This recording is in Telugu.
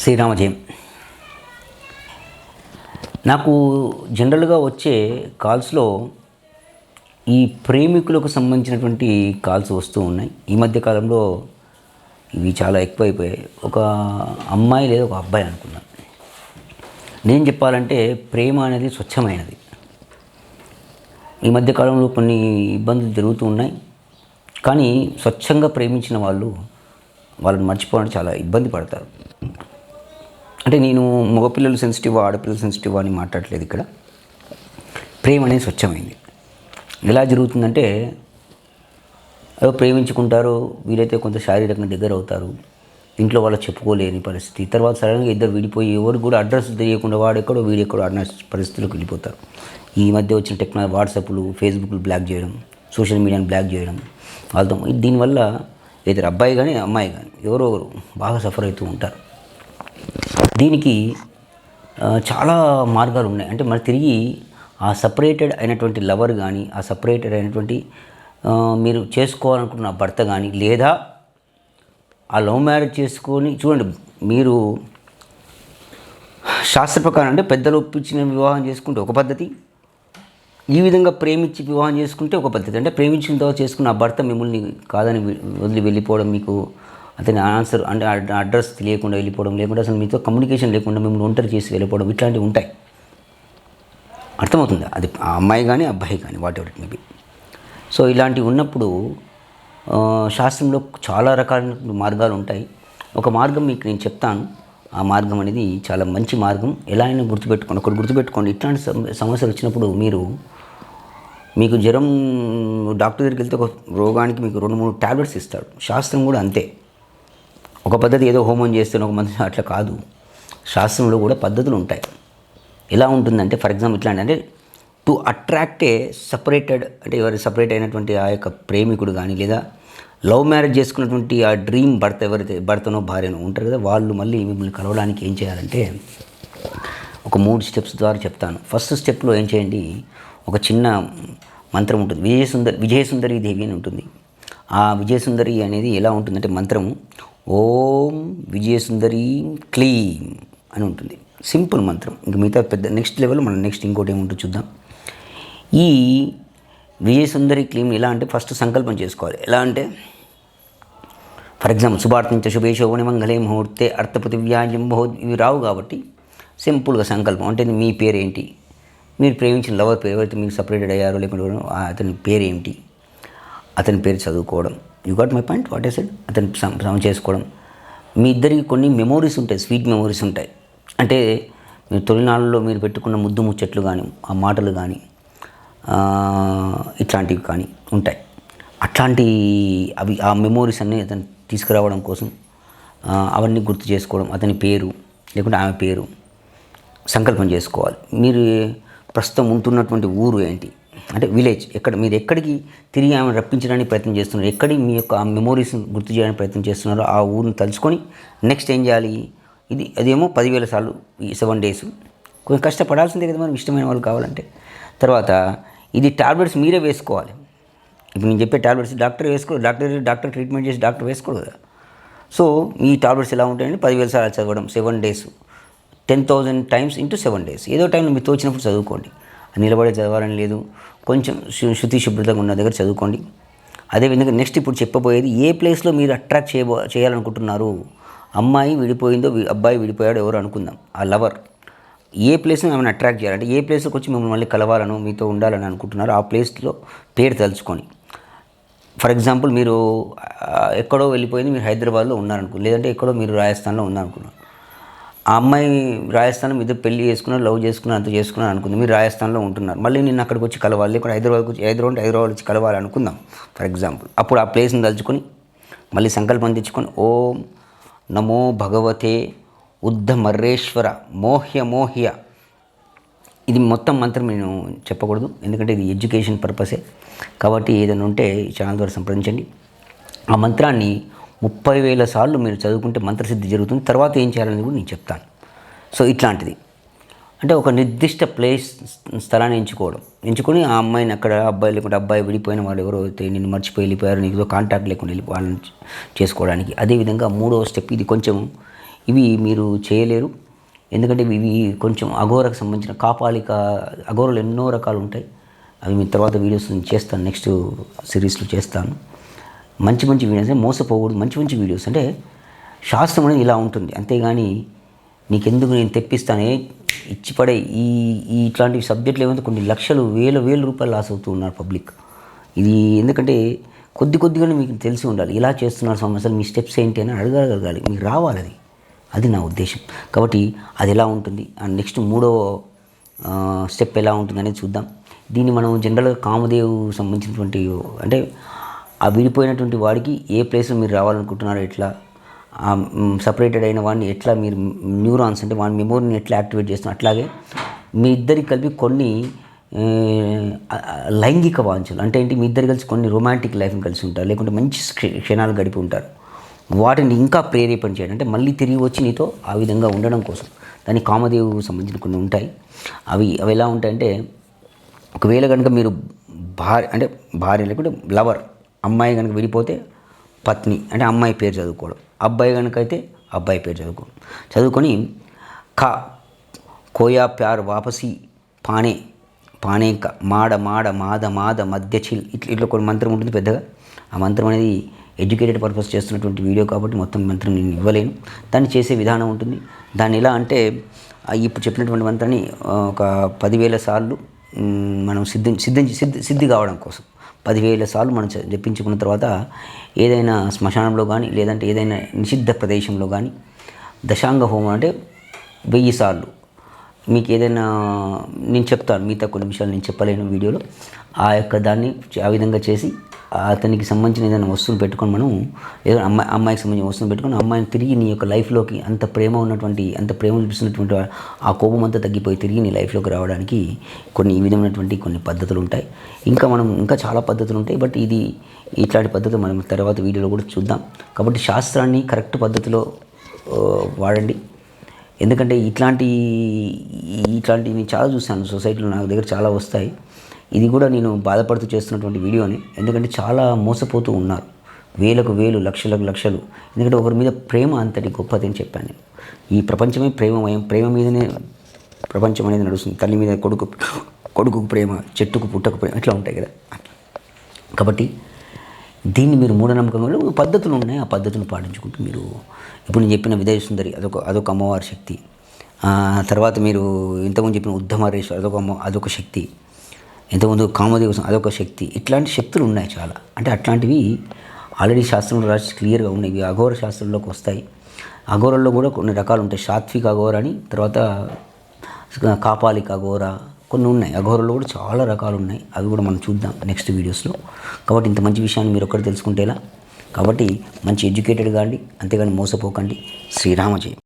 శ్రీరామ జయం. నాకు జనరల్గా వచ్చే కాల్స్లో ఈ ప్రేమికులకు సంబంధించినటువంటి కాల్స్ వస్తూ ఉన్నాయి. ఈ మధ్య కాలంలో ఇవి చాలా ఎక్కువైపోయాయి. ఒక అమ్మాయి లేదా ఒక అబ్బాయి అనుకున్నాను. నేను చెప్పాలంటే ప్రేమ అనేది స్వచ్ఛమైనది. ఈ మధ్య కాలంలో కొన్ని ఇబ్బందులు జరుగుతూ ఉన్నాయి. కానీ స్వచ్ఛంగా ప్రేమించిన వాళ్ళని మర్చిపోవడానికి చాలా ఇబ్బంది పడతారు. అంటే నేను మగపిల్లలు సెన్సిటివ్, ఆడపిల్లలు సెన్సిటివ్ అని మాట్లాడలేదు. ఇక్కడ ప్రేమ అనేది స్వచ్ఛమైంది. ఎలా జరుగుతుందంటే ఏదో ప్రేమించుకుంటారు, వీలైతే కొంత శారీరకంగా దగ్గర అవుతారు, ఇంట్లో వాళ్ళు చెప్పుకోలేని పరిస్థితి, తర్వాత సడన్గా ఇద్దరు విడిపోయి ఎవరికి కూడా అడ్రస్ తెలియకుండా వాడెక్కడో వీడెక్కడో అడ్రస్ పరిస్థితులకు వెళ్ళిపోతారు. ఈ మధ్య వచ్చిన టెక్నాలజీ, వాట్సాప్లు, ఫేస్బుక్లు బ్లాక్ చేయడం, సోషల్ మీడియాని బ్లాక్ చేయడం, వాళ్ళతో దీనివల్ల ఇద్దరు అబ్బాయి కానీ అమ్మాయి కానీ ఎవరో బాగా సఫర్ అవుతూ ఉంటారు. దీనికి చాలా మార్గాలు ఉన్నాయి. అంటే మరి తిరిగి ఆ సపరేటెడ్ అయినటువంటి లవర్ కానీ, ఆ సపరేటెడ్ అయినటువంటి మీరు చేసుకోవాలనుకున్న భర్త కానీ, లేదా ఆ లవ్ మ్యారేజ్ చేసుకొని చూడండి, మీరు శాస్త్ర ప్రకారం అంటే పెద్దలు ఒప్పించిన వివాహం చేసుకుంటే ఒక పద్ధతి, ఈ విధంగా ప్రేమించి వివాహం చేసుకుంటే ఒక పద్ధతి. అంటే ప్రేమించిన తర్వాత చేసుకున్న ఆ భర్త మిమ్మల్ని కాదని వదిలి వెళ్ళిపోవడం, మీకు అతని ఆన్సర్ అంటే అడ్రస్ తెలియకుండా వెళ్ళిపోవడం, లేకుండా అసలు మీతో కమ్యూనికేషన్ లేకుండా మిమ్మల్ని ఒంటరి చేసి వెళ్ళిపోవడం, ఇట్లాంటివి ఉంటాయి. అర్థమవుతుంది? అది ఆ అమ్మాయి కానీ అబ్బాయి కానీ what ever it may be. So ఇలాంటివి ఉన్నప్పుడు శాస్త్రంలో చాలా రకాల మార్గాలు ఉంటాయి. ఒక మార్గం మీకు నేను చెప్తాను. ఆ మార్గం అనేది చాలా మంచి మార్గం. ఎలా అయినా గుర్తుపెట్టుకోండి. ఒకటి గుర్తుపెట్టుకోండి, ఇట్లాంటి సమస్యలు వచ్చినప్పుడు మీకు జ్వరం, డాక్టర్ దగ్గరికి వెళ్తే ఒక రోగానికి మీకు 2-3 టాబ్లెట్స్ ఇస్తాడు. శాస్త్రం కూడా అంతే. ఒక పద్ధతి ఏదో హోమం చేస్తే ఒక మంది అట్లా కాదు. శాస్త్రంలో కూడా పద్ధతులు ఉంటాయి. ఎలా ఉంటుందంటే ఫర్ ఎగ్జాంపుల్ ఇట్లాంటి అంటే టు అట్రాక్ట్ ఏ సపరేటెడ్, అంటే ఎవరు సపరేట్ అయినటువంటి ఆ యొక్క ప్రేమికుడు కానీ, లేదా లవ్ మ్యారేజ్ చేసుకున్నటువంటి ఆ డ్రీమ్ భర్త, ఎవరైతే భర్తనో భార్యనో ఉంటారు కదా, వాళ్ళు మళ్ళీ మిమ్మల్ని కలవడానికి ఏం చేయాలంటే ఒక 3 స్టెప్స్ ద్వారా చెప్తాను. ఫస్ట్ స్టెప్లో ఏం చేయండి, ఒక చిన్న మంత్రం ఉంటుంది. విజయసుందరి దేవి అని ఉంటుంది. ఆ విజయసుందరి అనేది ఎలా ఉంటుందంటే మంత్రం ఓం విజయసుందరి క్లీం అని ఉంటుంది. సింపుల్ మంత్రం. ఇంక మిగతా పెద్ద నెక్స్ట్ లెవెల్ మనం నెక్స్ట్ ఇంకోటి ఏముంటుందో చూద్దాం. ఈ విజయసుందరి క్లీం ఎలా అంటే ఫస్ట్ సంకల్పం చేసుకోవాలి. ఎలా అంటే ఫర్ ఎగ్జాంపుల్ శుభార్థంచ శుభే శోభనే మంగళే ముహూర్తే అర్థ పృథివ్యాయం బహు, ఇవి రావు కాబట్టి సింపుల్గా సంకల్పం అంటే మీ పేరేంటి, మీరు ప్రేమించిన లవర్ పేరు, ఎవరైతే మీకు సపరేటెడ్ అయ్యారో లేకుంటే అతని పేరేంటి, అతని పేరు చదువుకోవడం. You got my point, what I said. అతని సమ చేసుకోవడం. మీ ఇద్దరికి కొన్ని మెమోరీస్ ఉంటాయి, స్వీట్ మెమోరీస్ ఉంటాయి. అంటే మీరు తొలినాళ్ళలో మీరు పెట్టుకున్న ముద్దు ముచ్చట్లు కానీ, ఆ మాటలు కానీ, ఇట్లాంటివి కానీ ఉంటాయి. అవి ఆ మెమోరీస్ అన్నీ అతను తీసుకురావడం కోసం అవన్నీ గుర్తు చేసుకోవడం. అతని పేరు లేకుంటే ఆమె పేరు సంకల్పం చేసుకోవాలి. మీరు ప్రస్తుతం ఉంటున్నటువంటి ఊరు ఏంటి, అంటే విలేజ్ ఎక్కడ, మీరు ఎక్కడికి తిరిగి ఆమె రప్పించడానికి ప్రయత్నం చేస్తున్నారు, ఎక్కడికి మీ యొక్క ఆ మెమోరీస్ని గుర్తు చేయడానికి ప్రయత్నం చేస్తున్నారో ఆ ఊరిని తలుచుకొని నెక్స్ట్ ఏం చేయాలి, అదేమో 10,000 సార్లు ఈ 7 days. కొంచెం కష్టపడాల్సిందే కదా మనం, ఇష్టమైన వాళ్ళు కావాలంటే. తర్వాత ఇది టాబ్లెట్స్ మీరే వేసుకోవాలి. ఇప్పుడు నేను చెప్పే టాబ్లెట్స్ డాక్టర్ వేసుకోడు, డాక్టర్ ట్రీట్మెంట్ చేసి డాక్టర్ వేసుకోడు కదా. సో ఈ టాబ్లెట్స్ ఎలా ఉంటాయంటే 10,000 సార్లు చదవడం, 7 days, 10,000 times into 7 days. ఏదో టైంలో మీకు తోచినప్పుడు చదువుకోండి. నిలబడే చదవాలని లేదు, కొంచెం శుద్ధి శుభ్రతగా ఉన్న దగ్గర చదువుకోండి. అదేవిధంగా నెక్స్ట్ ఇప్పుడు చెప్పబోయేది, ఏ ప్లేస్లో మీరు అట్రాక్ట్ చేయాలనుకుంటున్నారు. అమ్మాయి విడిపోయిందో అబ్బాయి విడిపోయాడో ఎవరు అనుకుందాం, ఆ లవర్ ఏ ప్లేస్ని ఆమెను అట్రాక్ట్ చేయాలంటే, ఏ ప్లేస్లోకి వచ్చి మిమ్మల్ని మళ్ళీ కలవాలను, మీతో ఉండాలని అనుకుంటున్నారో ఆ ప్లేస్లో పేరు తలుచుకొని. ఫర్ ఎగ్జాంపుల్ మీరు ఎక్కడో వెళ్ళిపోయింది, మీరు హైదరాబాద్లో ఉన్నారనుకో, లేదంటే ఎక్కడో మీరు రాజస్థాన్లో ఉన్నారనుకున్నారు. ఆ అమ్మాయి రాజస్థాన్లో మీద పెళ్లి చేసుకున్నారు, లవ్ చేసుకున్నారు, అంత చేసుకున్నారు అనుకుంది. మీరు రాజస్థాన్లో ఉంటున్నారు, మళ్ళీ నిన్ను అక్కడికి వచ్చి కలవాలి, లేకపోతే హైదరాబాద్ వచ్చి కలవాలి అనుకుందాం ఫర్ ఎగ్జాంపుల్. అప్పుడు ఆ ప్లేస్ని తలుచుకొని మళ్ళీ సంకల్పం తెచ్చుకొని ఓం నమో భగవతే ఉద్ధమర్రేశ్వర మోహ్య. ఇది మొత్తం మంత్రం నేను చెప్పకూడదు, ఎందుకంటే ఇది ఎడ్యుకేషన్ పర్పసే కాబట్టి. ఏదైనా ఉంటే ఈ ఛానల్ ద్వారా సంప్రదించండి. ఆ మంత్రాన్ని 30,000 సార్లు మీరు చదువుకుంటే మంత్రసిద్ధి జరుగుతుంది. తర్వాత ఏం చేయాలని కూడా నేను చెప్తాను. సో ఇట్లాంటిది అంటే ఒక నిర్దిష్ట స్థలాన్ని ఎంచుకొని ఆ అమ్మాయిని అక్కడ, అబ్బాయి లేకుంటే అబ్బాయి విడిపోయిన వాళ్ళు ఎవరో అయితే నిన్ను మర్చిపోయి వెళ్ళిపోయారు, నీకు కాంటాక్ట్ లేకుండా వాళ్ళని చేసుకోవడానికి. అదేవిధంగా 3వ స్టెప్, ఇది కొంచెం ఇవి మీరు చేయలేరు. ఎందుకంటే ఇవి కొంచెం అఘోరకు సంబంధించిన కాపాలిక అఘోరలు ఎన్నో రకాలు ఉంటాయి. అవి మీ తర్వాత వీడియోస్ నేను చేస్తాను, నెక్స్ట్ సిరీస్లో చేస్తాను. మంచి మంచి వీడియోస్ మోసపోకూడదు. మంచి మంచి వీడియోస్ అంటే శాస్త్రం అనేది ఇలా ఉంటుంది. అంతేగాని నీకెందుకు నేను తెప్పిస్తానే ఇచ్చి పడే ఇట్లాంటి సబ్జెక్టులు ఏమైతే కొన్ని లక్షలు వేల రూపాయలు లాస్ అవుతూ ఉన్నారు పబ్లిక్. ఇది ఎందుకంటే కొద్దిగానే మీకు తెలిసి ఉండాలి. ఇలా చేస్తున్నారు స్వామి, అసలు మీ స్టెప్స్ ఏంటి అని అడగగలగాలి, మీకు రావాలి అది నా ఉద్దేశం. కాబట్టి అది ఎలా ఉంటుంది అండ్ నెక్స్ట్ 3వ స్టెప్ ఎలా ఉంటుంది అనేది చూద్దాం. దీన్ని మనం జనరల్గా కామదేవ్ సంబంధించినటువంటి అంటే ఆ విడిపోయినటువంటి వాడికి ఏ ప్లేస్లో మీరు రావాలనుకుంటున్నారో, ఎట్లా సపరేటెడ్ అయిన వాడిని ఎట్లా మీరు న్యూరాన్స్ అంటే వాడి మెమోరీని ఎట్లా యాక్టివేట్ చేస్తున్నారు, అట్లాగే మీ ఇద్దరికి కలిపి కొన్ని లైంగిక వాంఛలు అంటే ఏంటి, మీ ఇద్దరు కలిసి కొన్ని రొమాంటిక్ లైఫ్ని కలిసి ఉంటారు, లేకుంటే మంచి క్షణాలు గడిపి ఉంటారు. వాటిని ఇంకా ప్రేరేపణ చేయడం అంటే మళ్ళీ తిరిగి వచ్చి నీతో ఆ విధంగా ఉండడం కోసం దానికి కామదేవు సంబంధించిన కొన్ని ఉంటాయి. అవి ఎలా ఉంటాయంటే, ఒకవేళ కనుక మీరు భార్య లేకుంటే లవర్ అమ్మాయి కనుక విడిపోతే పత్ని అంటే అమ్మాయి పేరు చదువుకోవడం, అబ్బాయి కనుక అయితే అబ్బాయి పేరు చదువుకొని కోయా ప్యార్ వాపసి పానే మాడ మాద మధ్య చిల్ ఇట్లా కొన్ని మంత్రం ఉంటుంది పెద్దగా. ఆ మంత్రం అనేది ఎడ్యుకేటెడ్ పర్పస్ చేస్తున్నటువంటి వీడియో కాబట్టి మొత్తం మంత్రం నేను ఇవ్వలేను. దాన్ని చేసే విధానం ఉంటుంది. దాన్ని ఎలా అంటే ఇప్పుడు చెప్పినటువంటి మంత్రాన్ని ఒక 10,000 సార్లు మనం సిద్ధి కావడం కోసం 10,000 సార్లు మనం జపించుకున్న తర్వాత ఏదైనా శ్మశానంలో కానీ లేదంటే ఏదైనా నిషిద్ధ ప్రదేశంలో కానీ దశాంగ హోమం అంటే 1000 సార్లు మీకు ఏదైనా నేను చెప్తాను, మిగతా కొన్ని విషయాలు నేను చెప్పలేను వీడియోలో. దాన్ని ఆ విధంగా చేసి అతనికి సంబంధించిన ఏదైనా వస్తువులు పెట్టుకొని మనం ఏదో అమ్మాయికి సంబంధించిన వస్తువులు పెట్టుకొని అమ్మాయిని తిరిగి నీ యొక్క లైఫ్లోకి అంత ప్రేమ చూపిస్తున్నటువంటి ఆ కోపం అంతా తగ్గిపోయి తిరిగి నీ లైఫ్లోకి రావడానికి కొన్ని ఈ విధమైనటువంటి కొన్ని పద్ధతులు ఉంటాయి. ఇంకా చాలా పద్ధతులు ఉంటాయి. బట్ ఇట్లాంటి పద్ధతులు మనం తర్వాత వీడియోలో కూడా చూద్దాం. కాబట్టి శాస్త్రాన్ని కరెక్ట్ పద్ధతిలో వాడండి. ఎందుకంటే ఇట్లాంటివి నేను చాలా చూశాను సొసైటీలో, నాకు దగ్గర చాలా వస్తాయి. ఇది కూడా నేను బాధపడుతూ చేస్తున్నటువంటి వీడియోని. ఎందుకంటే చాలా మోసపోతూ ఉన్నారు, వేలు లక్షలు. ఎందుకంటే ఒకరి మీద ప్రేమ అంతటి గొప్పది అని చెప్పాను నేను. ఈ ప్రపంచమే ప్రేమమయం, ప్రేమ మీదనే ప్రపంచం అనేది నడుస్తుంది. తల్లి మీద కొడుకుకు ప్రేమ, చెట్టుకు పుట్టకు ప్రేమ ఇట్లా ఉంటాయి కదా. కాబట్టి దీన్ని మీరు మూఢనమ్మకంగా పద్ధతులు ఉన్నాయి, ఆ పద్ధతులను పాటించుకుంటూ మీరు ఇప్పుడు నేను చెప్పిన విజయ సుందరి అదొక అమ్మవారి శక్తి. తర్వాత మీరు ఇంతకుముందు చెప్పిన ఉద్ధమరేశ్వర్ అదొక శక్తి, ఇంతకుముందు కామదేవ అదొక శక్తి. ఇట్లాంటి శక్తులు ఉన్నాయి చాలా. అంటే అట్లాంటివి ఆల్రెడీ శాస్త్రంలో రాసి క్లియర్గా ఉన్నాయి. ఇవి అఘోర శాస్త్రంలోకి వస్తాయి. అఘోరల్లో కూడా కొన్ని రకాలు ఉంటాయి. సాత్విక అఘోర అని, తర్వాత కాపాలిక అఘోర కొన్ని ఉన్నాయి. అఘోరల్లో కూడా చాలా రకాలు ఉన్నాయి. అవి కూడా మనం చూద్దాం నెక్స్ట్ వీడియోస్లో. కాబట్టి ఇంత మంచి విషయాన్ని మీరు ఒక్కటి తెలుసుకుంటేలా. కాబట్టి మంచి ఎడ్యుకేటెడ్గా అండి, అంతేగాని మోసపోకండి. శ్రీరామ జయం.